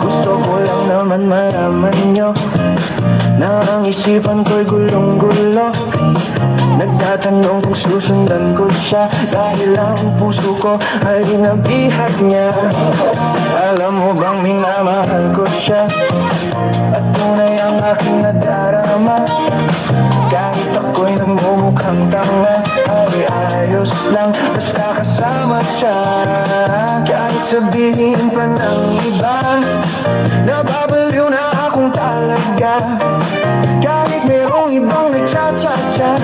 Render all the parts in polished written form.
Gusto ko lang naman malaman nyo na ang isipan ko'y gulong-gulo. Nagtatanong kung susundan ko siya, dahil ang puso ko ay ginabihat niya. Alam mo bang minamahal ko siya, at tunay ang aking nadarama. Kahit ako'y nagmumukhang tanga, ay ayos lang basta kasama siya. Kahit sabihin pa ng iba, nababaliw na akong talaga. Kahit merong ibang nagtsatsa-tsa,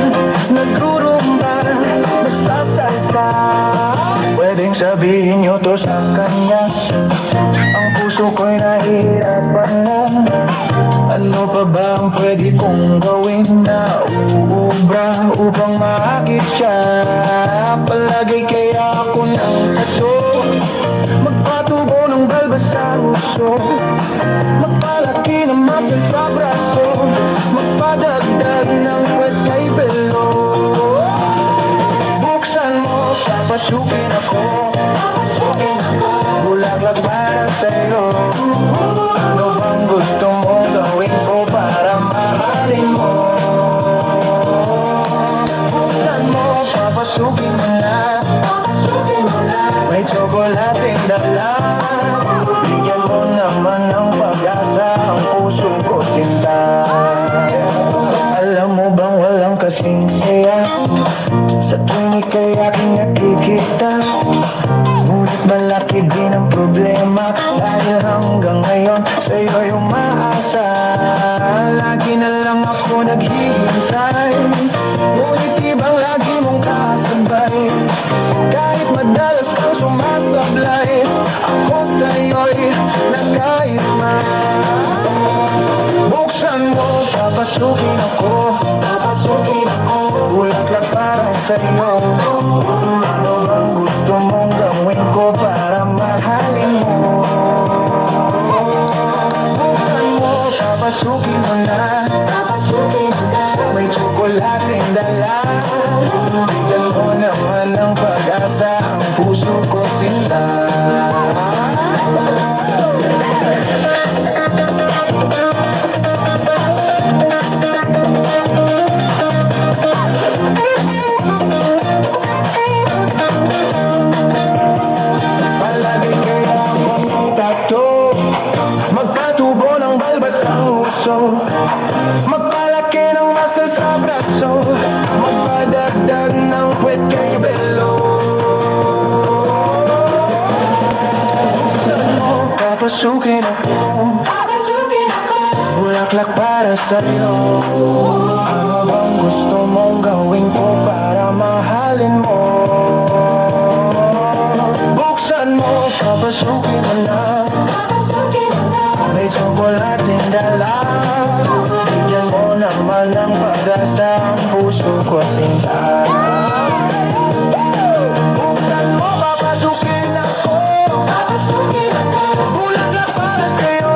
nagrurumba, nagsasalsa, pwedeng sabihin nyo to sa kanya. Ang puso ko'y nahihirapan na. Ano pa ba ang pwede kong gawin na uubra upang maakit siya? Palagay kaya ako ng tato, magpatubo ng balbas sa uso, magpalaki ng muscle sa braso, magpadagdag ng puwet kay belo. Buksan mo, papasukin ako, bulaklak para sa'yo. Ano bang gusto mo gawin ko para mahalin mo? Buksan mo, papasukin mo na, may tsokolating dala. Bigyan mo naman ng pag-asa ang puso ko, sinta. Alam mo bang walang kasing saya sa tuwing ika'y aking nakikita? Ngunit malaki din ang problema, dahil hanggang ngayon sa'yo'y umaasa. Lagi na lang ako naghihintay, ngunit ibang lagi mong kasabay. Kahit madalas kang sumasablay, ako sa'yo'y nakaisma. Buksan mo, papasukin ako, bulaklak para sa'yo. Ano bang gusto mong gawin ko para mahalin mo? Buksan mo, papasukin mo na, may tsokolating dala. Bigyan mo naman ng pag-asa ang puso ko, sinta. Palagi kaya ako ng tato, magpatubo ng balbas ang uso, magpalaki ng muscle sa braso, magpadagdag ng puwet kay belo. Buksan mo, papasukin ako, bulaklak para sa'yo. Ano bang gusto mong gawin ko para mahalin mo? Buksan mo, papasukin mo na, may tsokolating dala. Bigyan mo naman ng pag-asa ang puso ko, sinta. Buksan mo, papasukin ako, bulaklak para sa'yo.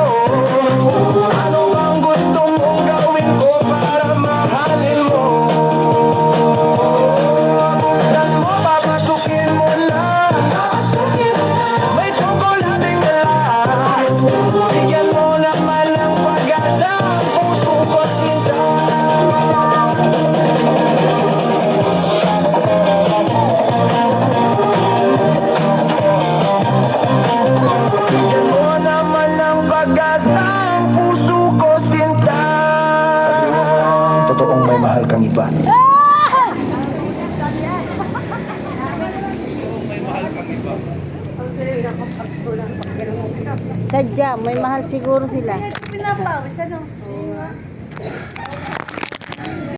Ano bang gusto mong gawin ko para mahalin mo? Buksan mo, papasukin mo na, may tsokolating dala. Bigyan mo naman ng pag-asa ang puso ko, sinta. Bigyan mo naman ng pag-asa ang puso ko, sinta. Sabi mo ang totoong may mahal kang iba. Sadya, may mahal siguro sila. Pinapawis, ano?